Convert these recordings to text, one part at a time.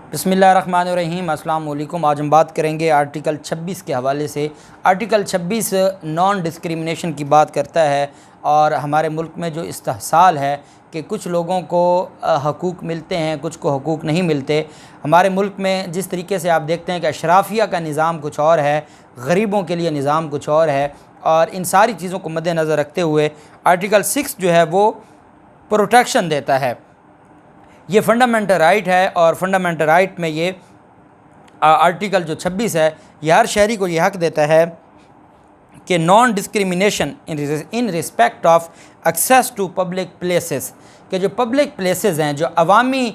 बिस्मिल्लाहिर्रहमानिर्रहीम। अस्सलाम वालेकुम। आज हम बात करेंगे आर्टिकल 26 के हवाले से। आर्टिकल 26 नॉन डिस्क्रिमिनेशन की बात करता है और हमारे मुल्क में जो इस्तेहसाल है कि कुछ लोगों को हकूक़ मिलते हैं, कुछ को हकूक़ नहीं मिलते। हमारे मुल्क में जिस तरीके से आप देखते हैं कि अशराफिया का निज़ाम कुछ और है, गरीबों के लिए निज़ाम कुछ और है, और इन सारी चीज़ों को मद्देनज़र रखते हुए आर्टिकल 6 जो है वो प्रोटेक्शन देता है। ये फंडामेंटल राइट है और फंडामेंटल राइट में ये आर्टिकल जो 26 है ये हर शहरी को ये हक़ देता है कि non discrimination in respect of access to public places, कि जो पब्लिक प्लेसेस हैं, जो अवामी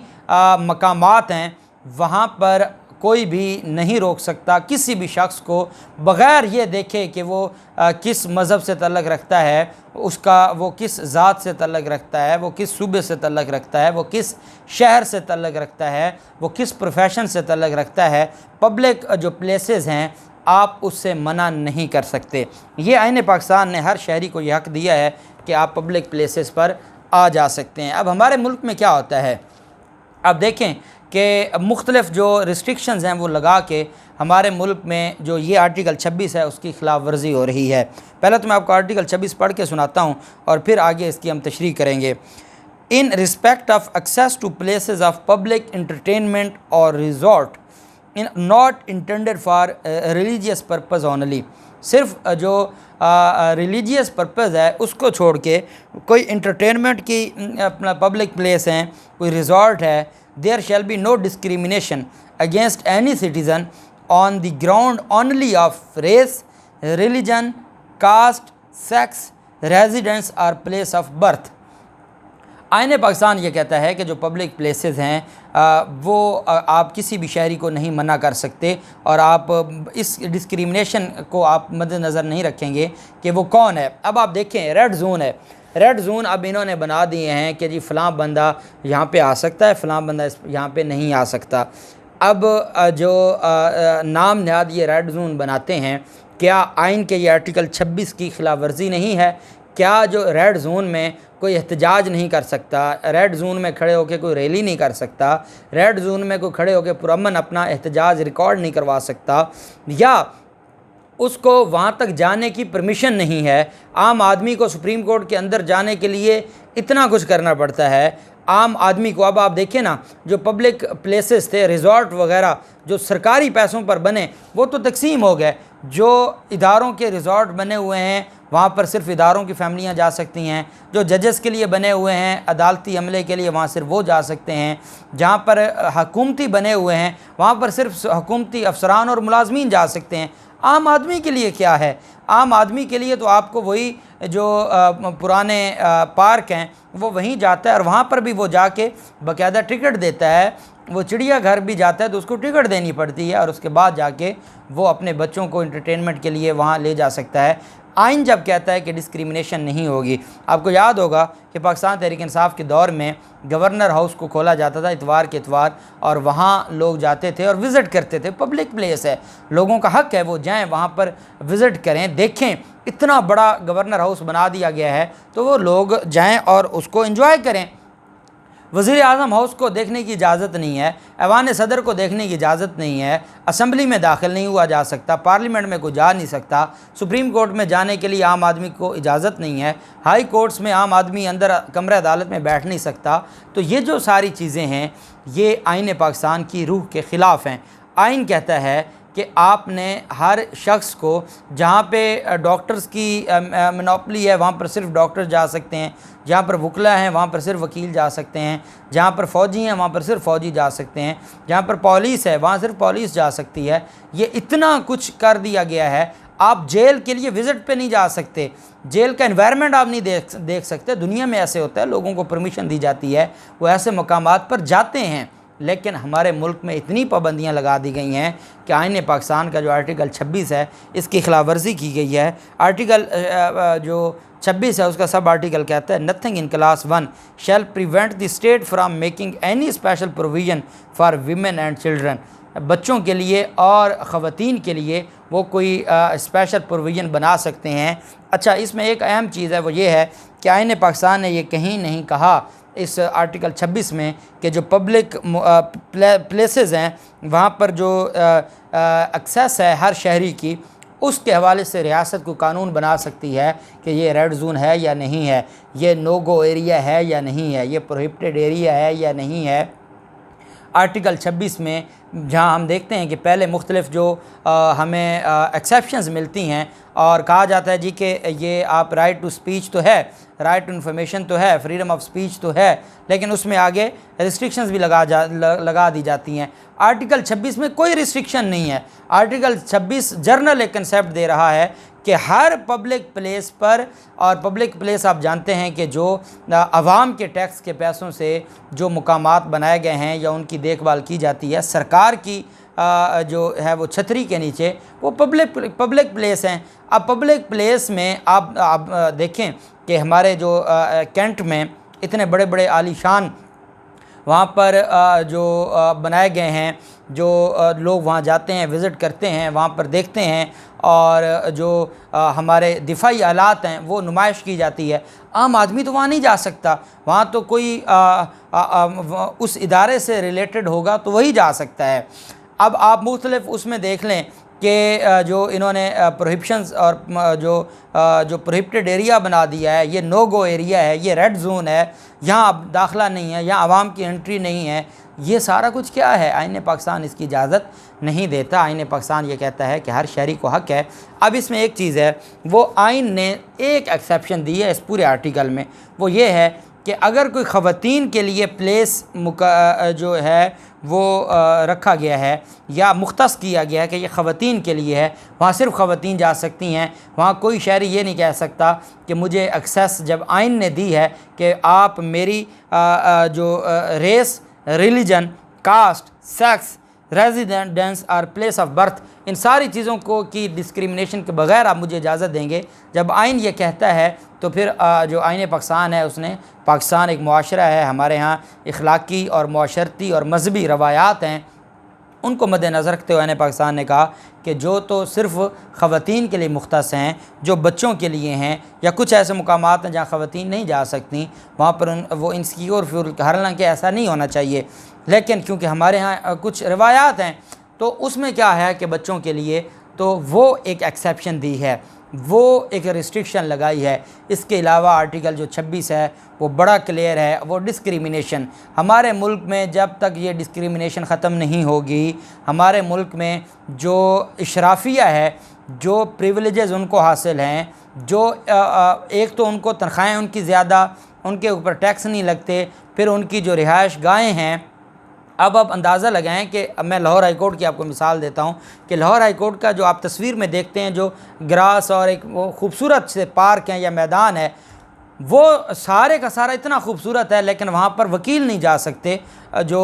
मकामात हैं, वहाँ पर कोई भी नहीं रोक सकता किसी भी शख्स को बग़ैर ये देखे कि वो किस मज़हब से तल्लुक़ रखता है, उसका वो किस ज़ात से तल्लुक़ रखता है, वो किस सूबे से तल्लुक़ रखता है, वो किस शहर से तल्लुक़ रखता है, वो किस प्रोफेशन से तल्लुक़ रखता है। पब्लिक जो प्लेसेस हैं आप उससे मना नहीं कर सकते। ये आईन पाकिस्तान ने हर शहरी को यह हक़ दिया है कि आप पब्लिक प्लेसेस पर आ जा सकते हैं। अब हमारे मुल्क में क्या होता है, अब देखें कि मुख्तलिफ़ जो रिस्ट्रिक्शंस हैं वो लगा के हमारे मुल्क में जो ये आर्टिकल 26 है उसकी खिलाफ वर्जी हो रही है। पहले तो मैं आपको आर्टिकल 26 पढ़ के सुनाता हूँ और फिर आगे इसकी हम तशरीह करेंगे। In respect of access to places of public entertainment और resort in not intended for religious purpose only, सिर्फ जो रिलीजियस पर्पज़ है उसको छोड़ के कोई इंटरटेनमेंट की अपना पब्लिक प्लेस हैं, कोई रिजॉर्ट है, there shall be no discrimination against any citizen on the ground only of race, religion, caste, sex, residence or place of birth। आईन पाकिस्तान ये कहता है कि जो पब्लिक प्लेसेस हैं वो आप किसी भी शहरी को नहीं मना कर सकते और आप इस डिस्क्रिमिनेशन को आप मद्देनज़र नहीं रखेंगे कि वो कौन है। अब आप देखें रेड जोन है, रेड जोन अब इन्होंने बना दिए हैं कि जी फ़लाँ बंदा यहाँ पे आ सकता है, फ़लाँ बंदा यहाँ पे नहीं आ सकता। अब जो नाम नहाद ये रेड जोन बनाते हैं, क्या आइन के ये आर्टिकल 26 की खिलाफ वर्जी नहीं है? क्या जो रेड जोन में कोई एहतजाज नहीं कर सकता, रेड जोन में खड़े होकर कोई रैली नहीं कर सकता, रेड जोन में कोई खड़े होकर पुरअमन अपना एहतजाज रिकॉर्ड नहीं करवा सकता, या उसको वहाँ तक जाने की परमिशन नहीं है? आम आदमी को सुप्रीम कोर्ट के अंदर जाने के लिए इतना कुछ करना पड़ता है आम आदमी को। अब आप देखें ना, जो पब्लिक प्लेसेस थे, रिजॉर्ट वगैरह जो सरकारी पैसों पर बने वो तो तकसीम हो गए। जो इदारों के रिजॉर्ट बने हुए हैं वहाँ पर सिर्फ इदारों की फ़ैमिलियाँ जा सकती हैं। जो जजेस के लिए बने हुए हैं, अदालती अमले के लिए, वहाँ सिर्फ वो जा सकते हैं। जहाँ पर हुकूमती बने हुए हैं वहाँ पर सिर्फ हुकूमती अफसरान और मुलाजमीन जा सकते हैं। आम आदमी के लिए क्या है? आम आदमी के लिए तो आपको वही जो पुराने पार्क हैं वो वहीं जाता है और वहाँ पर भी वो जाके बाकायदा टिकट देता है। वो चिड़िया घर भी जाता है तो उसको टिकट देनी पड़ती है और उसके बाद जाके वो अपने बच्चों को इंटरटेनमेंट के लिए वहाँ ले जा सकता है। आइन जब कहता है कि डिस्क्रिमिनेशन नहीं होगी, आपको याद होगा कि पाकिस्तान तहरीक इंसाफ के दौर में गवर्नर हाउस को खोला जाता था इतवार के इतवार, और वहाँ लोग जाते थे और विज़िट करते थे। पब्लिक प्लेस है, लोगों का हक़ है वो जाएं वहाँ पर विज़िट करें, देखें। इतना बड़ा गवर्नर हाउस बना दिया गया है तो वो लोग जाएँ और उसको एंजॉय करें। वज़ीर आज़म हाउस को देखने की इजाज़त नहीं है, ऐवान सदर को देखने की इजाज़त नहीं है, असम्बली में दाखिल नहीं हुआ जा सकता, पार्लियामेंट में कोई जा नहीं सकता, सुप्रीम कोर्ट में जाने के लिए आम आदमी को इजाज़त नहीं है, हाई कोर्ट्स में आम आदमी अंदर कमरे अदालत में बैठ नहीं सकता। तो ये जो सारी चीज़ें हैं ये आईन पाकिस्तान की रूह के ख़िलाफ़ हैं। आइन कहता है कि आपने हर शख्स को, जहाँ पे डॉक्टर्स की मोनोपोली है वहाँ पर सिर्फ डॉक्टर जा सकते हैं, जहाँ पर वकील हैं वहाँ पर सिर्फ वकील जा सकते हैं, जहाँ पर फ़ौजी हैं वहाँ पर सिर्फ फ़ौजी जा सकते हैं, जहाँ पर पुलिस है वहाँ सिर्फ पुलिस जा सकती है। ये इतना कुछ कर दिया गया है। आप जेल के लिए विज़िट पे नहीं जा सकते, जेल का एनवायरनमेंट आप नहीं देख सकते। दुनिया में ऐसे होता है, लोगों को परमिशन दी जाती है, वो ऐसे मकामात पर जाते हैं। लेकिन हमारे मुल्क में इतनी पाबंदियाँ लगा दी गई हैं कि आईन पाकिस्तान का जो आर्टिकल 26 है इसकी खिलाफ वर्जी की गई है। आर्टिकल जो 26 है उसका सब आर्टिकल कहता है nothing in class 1 shall prevent the state from making any special provision for women and children. बच्चों के लिए और ख़वातीन के लिए वो कोई स्पेशल प्रोविज़न बना सकते हैं। अच्छा, इसमें एक अहम चीज़ है वो ये है कि आईन पाकिस्तान ने ये कहीं नहीं कहा اس آرٹیکل 26 میں کہ جو پبلک پلیسز ہیں وہاں پر جو ایکسیس ہے ہر شہری کی، اس کے حوالے سے ریاست کو قانون بنا سکتی ہے کہ یہ ریڈ زون ہے یا نہیں ہے، یہ نو گو ایریا ہے یا نہیں ہے، یہ پروہیبٹڈ ایریا ہے یا نہیں ہے۔ آرٹیکل 26 میں جہاں ہم دیکھتے ہیں کہ پہلے مختلف جو ہمیں ایکسیپشنز ملتی ہیں اور کہا جاتا ہے جی کہ یہ آپ رائٹ ٹو سپیچ تو ہے، رائٹ ٹو انفارمیشن تو ہے، فریڈم آف سپیچ تو ہے، لیکن اس میں آگے ریسٹرکشنز بھی لگا دی جاتی ہیں۔ آرٹیکل 26 میں کوئی ریسٹرکشن نہیں ہے۔ آرٹیکل 26 جرنل ایک کنسیپٹ دے رہا ہے کہ ہر پبلک پلیس پر، اور پبلک پلیس آپ جانتے ہیں کہ جو عوام کے ٹیکس کے پیسوں سے جو مقامات بنائے گئے ہیں یا ان کی دیکھ بھال کی جاتی ہے سرکار کی جو ہے وہ چھتری کے نیچے، وہ پبلک پلیس ہیں۔ اب پبلک پلیس میں آپ دیکھیں کہ ہمارے جو کینٹ میں اتنے بڑے بڑے عالی شان وہاں پر جو بنائے گئے ہیں، جو لوگ وہاں جاتے ہیں، وزٹ کرتے ہیں، وہاں پر دیکھتے ہیں، اور جو ہمارے دفاعی آلات ہیں وہ نمائش کی جاتی ہے۔ عام آدمی تو وہاں نہیں جا سکتا، وہاں تو کوئی اس ادارے سے ریلیٹڈ ہوگا تو وہی جا سکتا ہے۔ اب آپ مختلف اس میں دیکھ لیں کہ جو انہوں نے پروہیبشنز اور جو پروہیبٹڈ ایریا بنا دیا ہے، یہ نو گو ایریا ہے، یہ ریڈ زون ہے، یہاں اب داخلہ نہیں ہے، یہاں عوام کی انٹری نہیں ہے۔ یہ سارا کچھ کیا ہے؟ آئین پاکستان اس کی اجازت نہیں دیتا۔ آئین پاکستان یہ کہتا ہے کہ ہر شہری کو حق ہے۔ اب اس میں ایک چیز ہے، وہ آئین نے ایک ایکسیپشن دی ہے اس پورے آرٹیکل میں، وہ یہ ہے کہ اگر کوئی خواتین کے لیے پلیس جو ہے وہ رکھا گیا ہے یا مختص کیا گیا ہے کہ یہ خواتین کے لیے ہے، وہاں صرف خواتین جا سکتی ہیں، وہاں کوئی شہری یہ نہیں کہہ سکتا کہ مجھے ایکسیس جب آئین نے دی ہے کہ آپ میری جو race, religion, caste, sex, residence اور پلیس آف برتھ، ان ساری چیزوں کو کی ڈسکریمنیشن کے بغیر آپ مجھے اجازت دیں گے۔ جب آئین یہ کہتا ہے تو پھر جو آئین پاکستان ہے، اس نے پاکستان ایک معاشرہ ہے، ہمارے ہاں اخلاقی اور معاشرتی اور مذہبی روایات ہیں، ان کو مد نظر رکھتے ہوئے آئین پاکستان نے کہا کہ جو تو صرف خواتین کے لیے مختص ہیں، جو بچوں کے لیے ہیں، یا کچھ ایسے مقامات ہیں جہاں خواتین نہیں جا سکتی، وہاں پر وہ انسیکیور فیول، حالانکہ ایسا نہیں ہونا چاہیے، لیکن کیونکہ ہمارے ہاں کچھ روایات ہیں تو اس میں کیا ہے کہ بچوں کے لیے تو وہ ایک ایکسیپشن دی ہے، وہ ایک ریسٹرکشن لگائی ہے۔ اس کے علاوہ آرٹیکل جو 26 ہے وہ بڑا کلیئر ہے، وہ ڈسکریمنیشن۔ ہمارے ملک میں جب تک یہ ڈسکریمنیشن ختم نہیں ہوگی، ہمارے ملک میں جو اشرافیہ ہے، جو پریویلیجز ان کو حاصل ہیں، جو ایک تو ان کو تنخواہیں ان کی زیادہ، ان کے اوپر ٹیکس نہیں لگتے، پھر ان کی جو رہائش گاہیں ہیں، اب آپ اندازہ لگائیں کہ میں لاہور ہائی کورٹ کی آپ کو مثال دیتا ہوں کہ لاہور ہائی کورٹ کا جو آپ تصویر میں دیکھتے ہیں جو گراس اور ایک وہ خوبصورت سے پارک ہیں یا میدان ہے، وہ سارے کا سارا اتنا خوبصورت ہے، لیکن وہاں پر وکیل نہیں جا سکتے، جو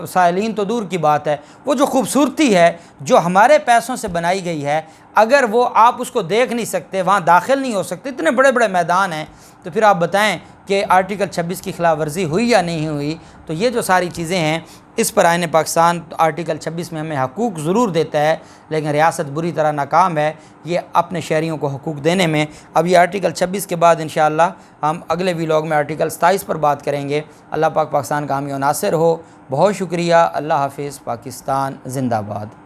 سائلین تو دور کی بات ہے۔ وہ جو خوبصورتی ہے جو ہمارے پیسوں سے بنائی گئی ہے، اگر وہ آپ اس کو دیکھ نہیں سکتے، وہاں داخل نہیں ہو سکتے، اتنے بڑے بڑے میدان ہیں، تو پھر آپ بتائیں کہ آرٹیکل 26 کی خلاف ورزی ہوئی یا نہیں ہوئی؟ تو یہ جو ساری چیزیں ہیں، اس پر آئین پاکستان آرٹیکل 26 میں ہمیں حقوق ضرور دیتا ہے، لیکن ریاست بری طرح ناکام ہے یہ اپنے شہریوں کو حقوق دینے میں۔ اب یہ آرٹیکل 26 کے بعد انشاءاللہ ہم اگلے ویلاگ میں آرٹیکل 27 پر بات کریں گے۔ اللہ پاک پاکستان کا حامی و ناصر ہو۔ بہت شکریہ۔ اللہ حافظ۔ پاکستان زندہ باد۔